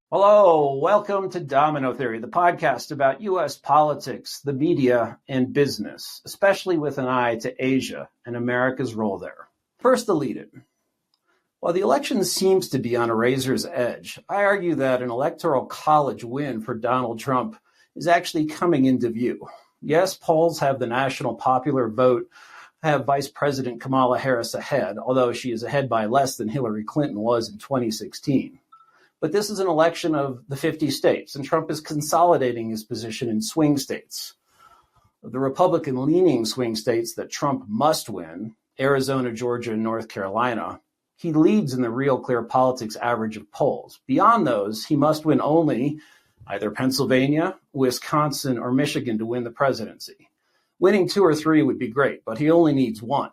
Hello, welcome to Domino Theory, the podcast about U.S. politics, the media, and business, especially with an eye to Asia and America's role there. First, the lead-in. While the election seems to be on a razor's edge, I argue that an Electoral College win for Donald Trump is actually coming into view. Yes, polls have the national popular vote have Vice President Kamala Harris ahead, although she is ahead by less than Hillary Clinton was in 2016. But this is an election of the 50 states, and Trump is consolidating his position in swing states. The Republican-leaning swing states that Trump must win, Arizona, Georgia, and North Carolina, he leads in the Real Clear Politics average of polls. Beyond those, he must win only either Pennsylvania, Wisconsin, or Michigan to win the presidency. Winning 2 or 3 would be great, but he only needs 1.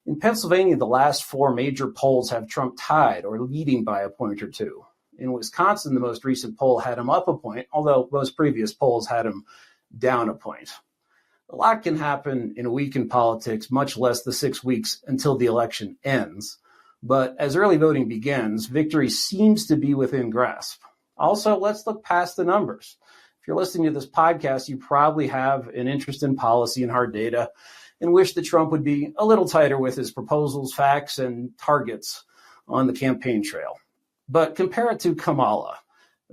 In Pennsylvania, the last 4 major polls have Trump tied or leading by a point or 2. In Wisconsin, the most recent poll had him up a point, although most previous polls had him down a point. A lot can happen in a week in politics, much less the 6 weeks until the election ends. But as early voting begins, victory seems to be within grasp. Also, let's look past the numbers. If you're listening to this podcast, you probably have an interest in policy and hard data and wish that Trump would be a little tighter with his proposals, facts, and targets on the campaign trail. But compare it to Kamala.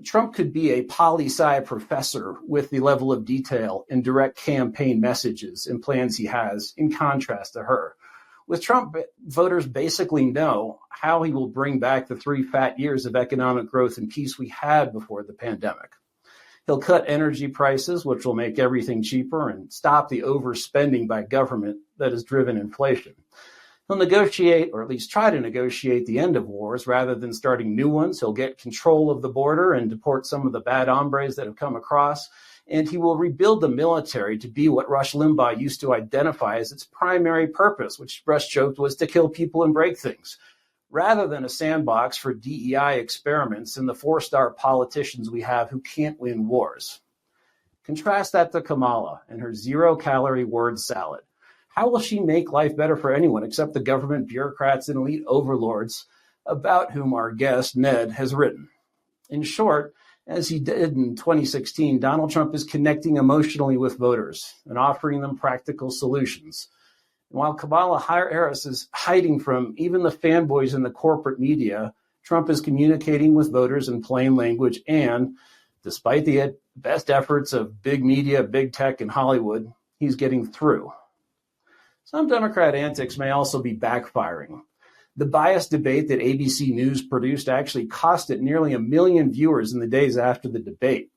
Trump could be a poli-sci professor with the level of detail and direct campaign messages and plans he has, in contrast to her. With Trump, voters basically know how he will bring back the 3 fat years of economic growth and peace we had before the pandemic. He'll cut energy prices, which will make everything cheaper, and stop the overspending by government that has driven inflation. He'll negotiate, or at least try to negotiate, the end of wars rather than starting new ones. He'll get control of the border and deport some of the bad hombres that have come across. And he will rebuild the military to be what Rush Limbaugh used to identify as its primary purpose, which Rush joked was to kill people and break things, rather than a sandbox for DEI experiments and the 4-star politicians we have who can't win wars. Contrast that to Kamala and her 0-calorie word salad. How will she make life better for anyone except the government bureaucrats and elite overlords about whom our guest, Ned, has written? In short, as he did in 2016, Donald Trump is connecting emotionally with voters and offering them practical solutions. And while Kamala Harris is hiding from even the fanboys in the corporate media, Trump is communicating with voters in plain language and, despite the best efforts of big media, big tech, and Hollywood, he's getting through. Some Democrat antics may also be backfiring. The biased debate that ABC News produced actually cost it nearly 1 million viewers in the days after the debate.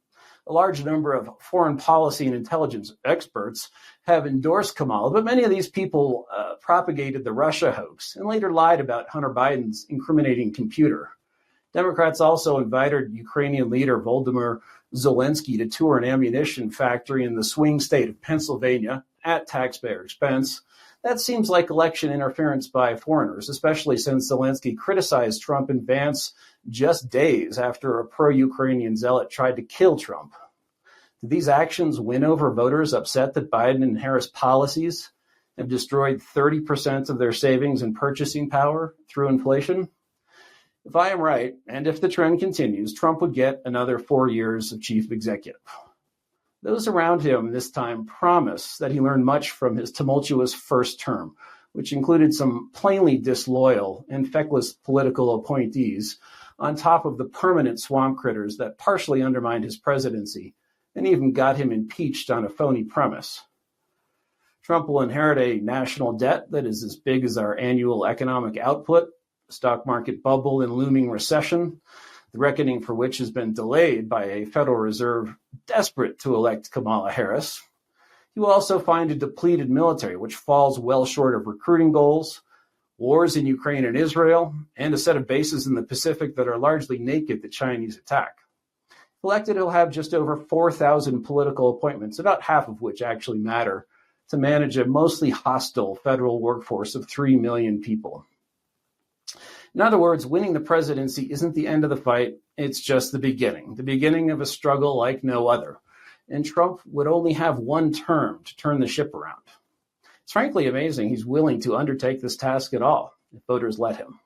A large number of foreign policy and intelligence experts have endorsed Kamala, but many of these people propagated the Russia hoax and later lied about Hunter Biden's incriminating computer. Democrats also invited Ukrainian leader Volodymyr Zelensky to tour an ammunition factory in the swing state of Pennsylvania at taxpayer expense. That seems like election interference by foreigners, especially since Zelensky criticized Trump and Vance just days after a pro-Ukrainian zealot tried to kill Trump. Did these actions win over voters upset that Biden and Harris policies have destroyed 30% of their savings and purchasing power through inflation? If I am right, and if the trend continues, Trump would get another 4 years of chief executive. Those around him this time promise that he learned much from his tumultuous first term, which included some plainly disloyal and feckless political appointees, on top of the permanent swamp critters that partially undermined his presidency and even got him impeached on a phony premise. Trump will inherit a national debt that is as big as our annual economic output, a stock market bubble and looming recession, the reckoning for which has been delayed by a Federal Reserve desperate to elect Kamala Harris. He will also find a depleted military, which falls well short of recruiting goals, wars in Ukraine and Israel, and a set of bases in the Pacific that are largely naked to Chinese attack. If elected, he'll have just over 4,000 political appointments, about half of which actually matter, to manage a mostly hostile federal workforce of 3 million people. In other words, winning the presidency isn't the end of the fight, it's just the beginning of a struggle like no other. And Trump would only have 1 term to turn the ship around. It's frankly amazing he's willing to undertake this task at all, if voters let him.